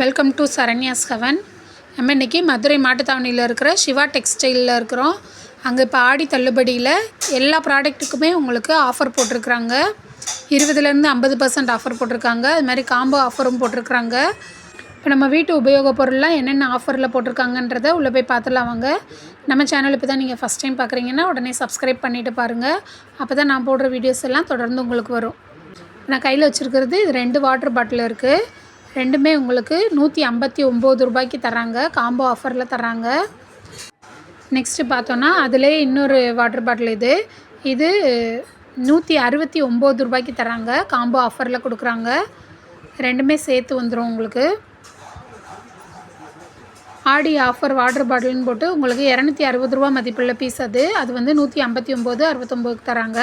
Welcome to Saranya's heaven. நம்ம இன்றைக்கி மதுரை மாட்டுத்தாவணியில் இருக்கிற சிவா டெக்ஸ்டைலில் இருக்கிறோம். அங்கே இப்போ ஆடி தள்ளுபடியில் எல்லா ப்ராடக்ட்டுக்குமே உங்களுக்கு ஆஃபர் போட்டிருக்குறாங்க. 20% 50% ஆஃபர் போட்டிருக்காங்க. அது மாதிரி காம்போ ஆஃபரும் போட்டிருக்குறாங்க. இப்போ நம்ம வீட்டு உபயோகப் பொருள்லாம் என்னென்ன ஆஃபரில் போட்டிருக்காங்கன்றதை உள்ளே போய் பார்த்துலாம் வாங்க. நம்ம சேனல் இப்போ தான் நீங்கள் ஃபஸ்ட் டைம் பார்க்குறீங்கன்னா உடனே சப்ஸ்கிரைப் பண்ணிவிட்டு பாருங்கள். அப்போ தான் நான் போடுற வீடியோஸ் எல்லாம் தொடர்ந்து உங்களுக்கு வரும். நான் கையில் வச்சுருக்கிறது இது 2 வாட்டர் பாட்டில் இருக்குது. ரெண்டுமே உங்களுக்கு 159 ரூபாய்க்கு தராங்க. காம்போ ஆஃபரில் தராங்க. நெக்ஸ்ட்டு பார்த்தோன்னா அதிலே இன்னொரு வாட்டர் பாட்டில் இது 169 ரூபாய்க்கு தராங்க. காம்போ ஆஃபரில் கொடுக்குறாங்க. ரெண்டுமே சேர்த்து வந்துடும் உங்களுக்கு. ஆடி ஆஃபர் வாட்டர் பாட்டில்னு போட்டு உங்களுக்கு 260 ரூபா மதிப்புள்ள பீஸ் அது வந்து 159 69க்கு தராங்க.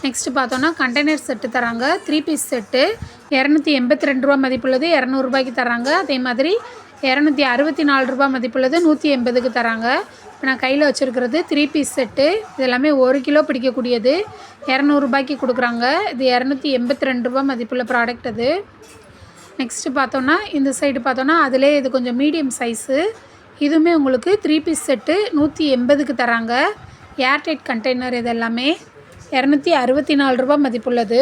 நெக்ஸ்ட்டு பார்த்தோன்னா கண்டெய்னர் செட்டு தராங்க. 3 பீஸ் செட்டு 282 ரூபா மதிப்புள்ளது 200 ரூபாய்க்கு தராங்க. அதே மாதிரி 264 ரூபா மதிப்புள்ளது 180க்கு தராங்க. இப்போ நான் கையில் வச்சுருக்கிறது 3 பீஸ் செட்டு. இது எல்லாமே 1 கிலோ பிடிக்கக்கூடியது 200 ரூபாய்க்கு கொடுக்குறாங்க. இது 282 ரூபா மதிப்புள்ள ப்ராடக்ட் அது. நெக்ஸ்ட்டு பார்த்தோன்னா இந்த சைடு பார்த்தோன்னா அதிலே இது கொஞ்சம் மீடியம் சைஸு. இதுவுமே உங்களுக்கு 3 பீஸ் செட்டு 180க்கு தராங்க. ஏர்டைட் கண்டெய்னர் இது எல்லாமே 264 ரூபா மதிப்புள்ளது.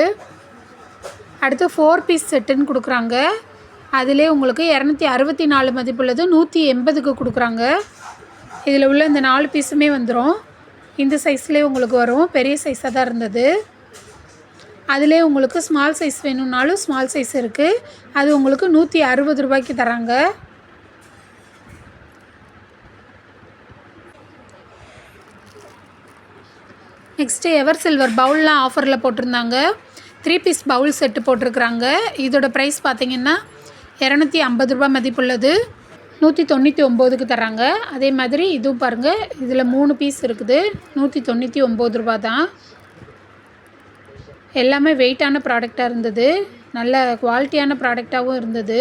அடுத்து 4 பீஸ் செட்டுன்னு கொடுக்குறாங்க. அதிலே உங்களுக்கு 264 மதிப்புள்ளது 180க்கு கொடுக்குறாங்க. இதில் உள்ள இந்த 4 பீஸுமே வந்துடும். இந்த சைஸ்லேயே உங்களுக்கு வரும். பெரிய சைஸாக தான் இருந்தது. அதிலே உங்களுக்கு ஸ்மால் சைஸ் வேணும்னாலும் ஸ்மால் சைஸ் இருக்குது. அது உங்களுக்கு 160 ரூபாய்க்கு தராங்க. நெக்ஸ்ட்டு எவர் சில்வர் பவுல்லாம் ஆஃபரில் போட்டிருந்தாங்க. 3 பீஸ் பவுல் செட்டு போட்டிருக்குறாங்க. இதோட ப்ரைஸ் பார்த்திங்கன்னா 250 ரூபா மதிப்புள்ளது 199க்கு தராங்க. அதே மாதிரி இதுவும் பாருங்கள், இதில் 3 பீஸ் இருக்குது 199 ரூபா தான். எல்லாமே வெயிட்டான ப்ராடக்டாக இருந்தது. நல்ல குவாலிட்டியான ப்ராடக்டாகவும் இருந்தது.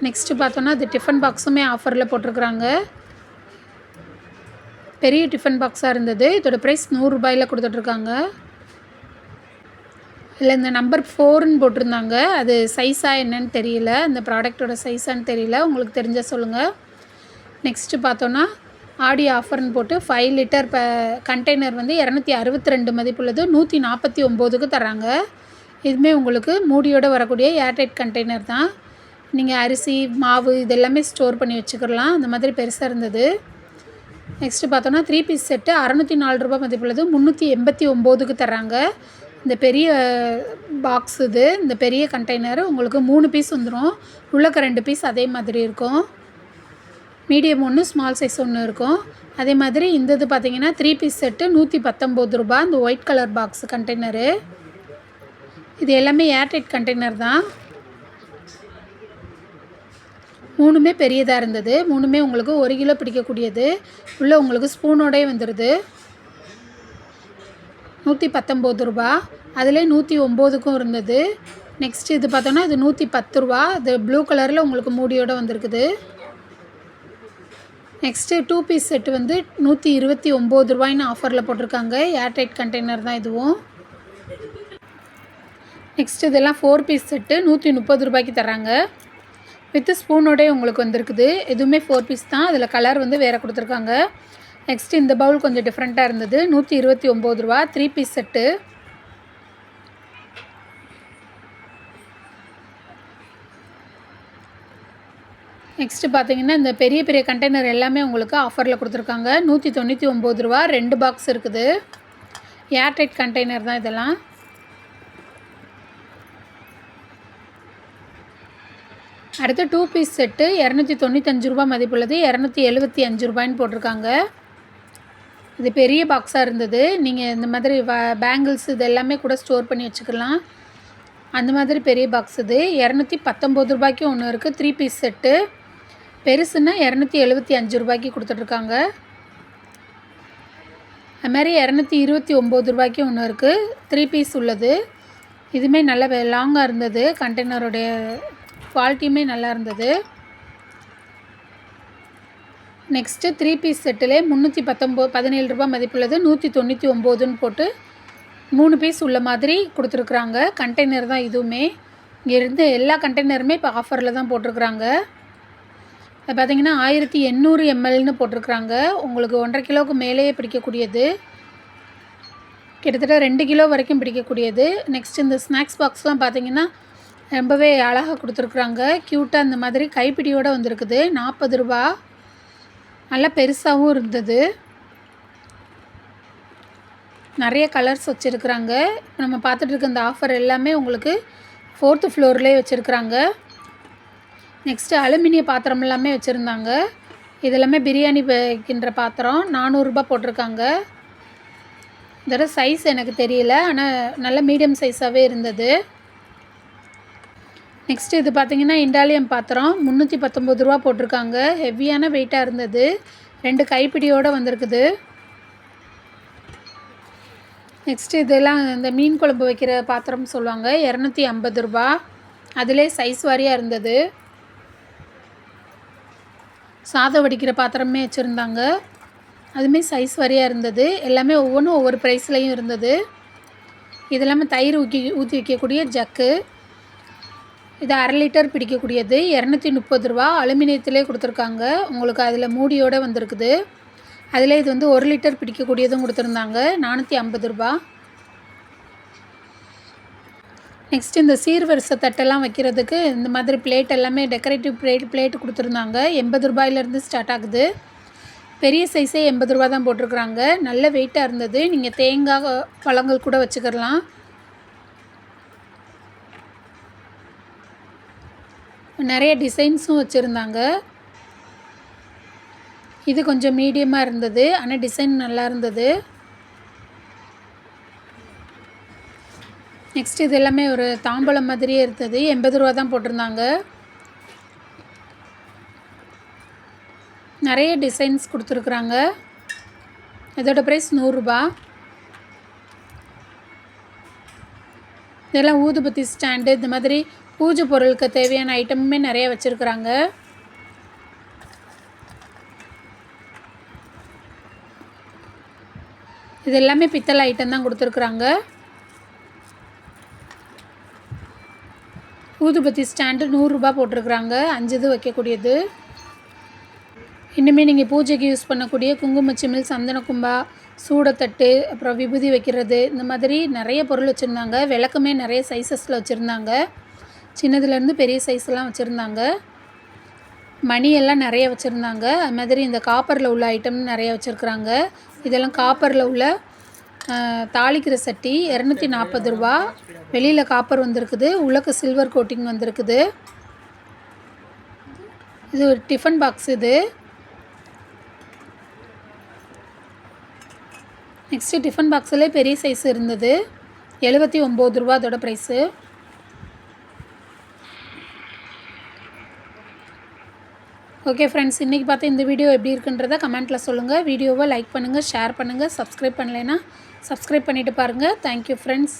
நெக்ஸ்ட்டு பார்த்தோன்னா இது டிஃபன் பாக்ஸுமே ஆஃபரில் போட்டிருக்குறாங்க. பெரிய டிஃபன் பாக்ஸாக இருந்தது. இதோட ப்ரைஸ் 100 ரூபாயில் கொடுத்துட்ருக்காங்க. இல்லை இந்த நம்பர் 4ன்னு போட்டிருந்தாங்க. அது சைஸாக என்னன்னு தெரியல. அந்த ப்ராடக்டோட சைஸான்னு தெரியல. உங்களுக்கு தெரிஞ்சால் சொல்லுங்கள். நெக்ஸ்ட்டு பார்த்தோன்னா ஆடி ஆஃபர்னு போட்டு 5 லிட்டர் கண்டெய்னர் வந்து 262 மதிப்புள்ளது 149க்கு தராங்க. இதுவுமே உங்களுக்கு மூடியோடு வரக்கூடிய ஏர்டைட் கண்டெய்னர் தான். நீங்கள் அரிசி மாவு இதெல்லாமே ஸ்டோர் பண்ணி வச்சுக்கலாம். அந்த மாதிரி பெருசாக இருந்தது. நெக்ஸ்ட்டு பார்த்தோன்னா 3 பீஸ் செட்டு 604 ரூபா மதிப்புள்ளது 389க்கு தராங்க. இந்த பெரிய பாக்ஸ் இந்த பெரிய கண்டெய்னர் உங்களுக்கு 3 பீஸ் வந்துடும். உள்ளக்க 2 பீஸ் அதே மாதிரி இருக்கும். மீடியம் ஒன்று ஸ்மால் சைஸ் ஒன்று இருக்கும். அதே மாதிரி இந்த இது பார்த்திங்கன்னா 3 பீஸ் செட்டு 119 ரூபா. இந்த ஒயிட் கலர் பாக்ஸ் கண்டெய்னரு. இது எல்லாமே ஏர்டைட் கண்டெய்னர் தான். 3மே பெரியதாக இருந்தது. 3மே உங்களுக்கு 1 கிலோ பிடிக்கக்கூடியது. உள்ளே உங்களுக்கு ஸ்பூனோடே வந்துடுது. 119 ரூபா. அதில் 109க்கும் இருந்தது. நெக்ஸ்ட்டு இது பார்த்தோன்னா இது 110 ரூபா. இது ப்ளூ கலரில் உங்களுக்கு மூடியோடு வந்திருக்குது. நெக்ஸ்ட்டு 2 பீஸ் செட்டு வந்து 129 ரூபாய்னு ஆஃபரில் போட்டிருக்காங்க. ஏர்டைட் கண்டெய்னர் தான் இதுவும். நெக்ஸ்ட்டு இதெல்லாம் 4 பீஸ் செட்டு 130 ரூபாய்க்கு தராங்க. வித்து ஸ்பூனோடே உங்களுக்கு வந்திருக்குது. எதுவுமே 4 பீஸ் தான். அதில் கலர் வந்து வேறு கொடுத்துருக்காங்க. நெக்ஸ்ட்டு இந்த பவுல் கொஞ்சம் டிஃப்ரெண்ட்டாக இருந்தது. 129 ரூபா 3 பீஸ் செட்டு. நெக்ஸ்ட்டு பார்த்தீங்கன்னா இந்த பெரிய பெரிய கண்டெய்னர் எல்லாமே உங்களுக்கு ஆஃபரில் கொடுத்துருக்காங்க. 199 ரூபா 2 பாக்ஸ் இருக்குது. ஏர்டைட் கண்டெய்னர் தான் இதெல்லாம். அடுத்து 2 பீஸ் செட்டு 295 ரூபா மதிப்புள்ளது 275 ரூபாய்ன்னு போட்டிருக்காங்க. இது பெரிய பாக்ஸாக இருந்தது. நீங்கள் இந்த மாதிரி பேங்கிள்ஸ் இது எல்லாமே கூட ஸ்டோர் பண்ணி வச்சுக்கலாம். அந்த மாதிரி பெரிய பாக்ஸ் இது 219 ரூபாய்க்கு ஒன்று இருக்குது. 3 பீஸ் செட்டு பெருசுன்னா 275 ரூபாய்க்கு கொடுத்துட்ருக்காங்க. அதுமாதிரி 229 ரூபாய்க்கு ஒன்று இருக்குது. 3 பீஸ் உள்ளது. இதுவுமே நல்ல லாங்காக இருந்தது. கண்டெய்னருடைய குவாலிட்டியுமே நல்லா இருந்தது. நெக்ஸ்ட்டு 3 பீஸ் செட்டிலே 317 ரூபா மதிப்புள்ளது 199ன்னு போட்டு 3 பீஸ் உள்ள மாதிரி கொடுத்துருக்குறாங்க. கண்டெய்னர் தான் இதுவுமே. இங்கே இருந்து எல்லா கண்டெய்னருமே இப்போ ஆஃபரில் தான் போட்டிருக்குறாங்க. அது பார்த்திங்கன்னா 1800 mlன்னு போட்டிருக்குறாங்க. உங்களுக்கு 1.5 கிலோவுக்கு மேலேயே பிடிக்கக்கூடியது, கிட்டத்தட்ட 2 கிலோ வரைக்கும் பிடிக்கக்கூடியது. நெக்ஸ்ட் இந்த ஸ்நாக்ஸ் பாக்ஸ்லாம் பார்த்திங்கன்னா ரொம்பவே அழகாக கொடுத்துருக்குறாங்க. க்யூட்டாக இந்த மாதிரி கைப்பிடியோடு வந்திருக்குது. 40 ரூபா. நல்லா பெருசாகவும் இருந்தது. நிறைய கலர்ஸ் வச்சுருக்குறாங்க. இப்போ நம்ம பார்த்துட்டு இருக்க இந்த ஆஃபர் எல்லாமே உங்களுக்கு 4th ஃப்ளோர்லேயே வச்சுருக்குறாங்க. நெக்ஸ்ட்டு அலுமினிய பாத்திரம் எல்லாமே வச்சுருந்தாங்க. இதெல்லாமே பிரியாணி வைக்கின்ற பாத்திரம் 400 ரூபா போட்டிருக்காங்க. இதோட சைஸ் எனக்கு தெரியல, ஆனால் நல்ல மீடியம் சைஸாகவே இருந்தது. நெக்ஸ்ட்டு இது பார்த்திங்கன்னா இண்டாலியம் பாத்திரம் 319 ரூபா போட்டிருக்காங்க. ஹெவியான வெயிட்டாக இருந்தது. 2 கைப்பிடியோடு வந்திருக்குது. நெக்ஸ்ட்டு இதெல்லாம் இந்த மீன் குழம்பு வைக்கிற பாத்திரம் சொல்லுவாங்க, 250 ரூபா. அதிலே சைஸ் வாரியாக இருந்தது. சாதம் வடிக்கிற பாத்திரமே வச்சுருந்தாங்க, அதுவுமே சைஸ் வாரியாக இருந்தது. எல்லாமே ஒவ்வொன்றும் ஒவ்வொரு ப்ரைஸ்லையும் இருந்தது. இது எல்லாமே தயிர் ஊற்றி வைக்கக்கூடிய ஜக்கு. இது 1/2 லிட்டர் பிடிக்கக்கூடியது 230 ரூபா. அலுமினியத்திலே கொடுத்துருக்காங்க. உங்களுக்கு அதில் மூடியோடு வந்திருக்குது. அதில் இது வந்து 1 லிட்டர் பிடிக்கக்கூடியதும் கொடுத்துருந்தாங்க, 450 ரூபா. நெக்ஸ்ட் இந்த சீர்வரிசை தட்டெல்லாம் வைக்கிறதுக்கு இந்த மாதிரி பிளேட் எல்லாமே டெக்கரேட்டிவ் பிளேட் கொடுத்துருந்தாங்க. 80 ரூபாயிலேருந்து ஸ்டார்ட் ஆகுது. பெரிய சைஸே 80 ரூபா தான் போட்டிருக்குறாங்க. நல்ல வெயிட்டாக இருந்தது. நீங்கள் தேங்காய் பழங்கள் கூட வச்சுக்கலாம். நிறைய டிசைன்ஸும் வச்சுருந்தாங்க. இது கொஞ்சம் மீடியமாக இருந்தது, ஆனால் டிசைன் நல்லா இருந்தது. நெக்ஸ்ட் இது எல்லாமே ஒரு தாம்பலம் மாதிரியே இருந்தது. 80 ரூபா தான் போட்டிருந்தாங்க. நிறைய டிசைன்ஸ் கொடுத்துருக்குறாங்க. இதோட ப்ரைஸ் 100 ரூபா. இதெல்லாம் ஊதுபத்தி ஸ்டாண்டு, இந்த மாதிரி பூஜை பொருளுக்கு தேவையான ஐட்டமுமே நிறைய வச்சுருக்குறாங்க. இது எல்லாமே பித்தளை ஐட்டம் தான் கொடுத்துருக்குறாங்க. ஊதுபத்தி ஸ்டாண்டு 100 ரூபா போட்டிருக்குறாங்க. 5 இது வைக்கக்கூடியது. இன்னுமே நீங்கள் பூஜைக்கு யூஸ் பண்ணக்கூடிய குங்குமச்சிமிழ், சந்தன கும்பா, சூடத்தட்டு, அப்புறம் விபூதி வைக்கிறது, இந்த மாதிரி நிறைய பொருள் வச்சுருந்தாங்க. விளக்குமே நிறைய சைஸஸில் வச்சுருந்தாங்க. சின்னதுலேருந்து பெரிய சைஸ்லாம் வச்சுருந்தாங்க. மணி எல்லாம் நிறைய வச்சுருந்தாங்க. அது மாதிரி இந்த காப்பரில் உள்ள ஐட்டம் நிறைய வச்சுருக்குறாங்க. இதெல்லாம் காப்பரில் உள்ள தாளிக்கிற சட்டி 240 ரூபா. வெளியில் காப்பர் வந்திருக்குது, உள்ளக்கு சில்வர் கோட்டிங் வந்திருக்குது. இது ஒரு டிஃபன் பாக்ஸ். இது நெக்ஸ்ட்டு டிஃபன் பாக்ஸில் பெரிய சைஸ் இருந்தது, 79 ரூபா அதோட ப்ரைஸு. ஓகே ஃப்ரெண்ட்ஸ், இன்றைக்கி பார்த்து இந்த வீடியோ எப்படி இருக்குன்றதை கமெண்ட்டில் சொல்லுங்கள். வீடியோவை லைக் பண்ணுங்கள், ஷேர் பண்ணுங்கள். சப்ஸ்கிரைப் பண்ணலைன்னா சப்ஸ்கிரைப் பண்ணிவிட்டு பாருங்கள். Thank you friends.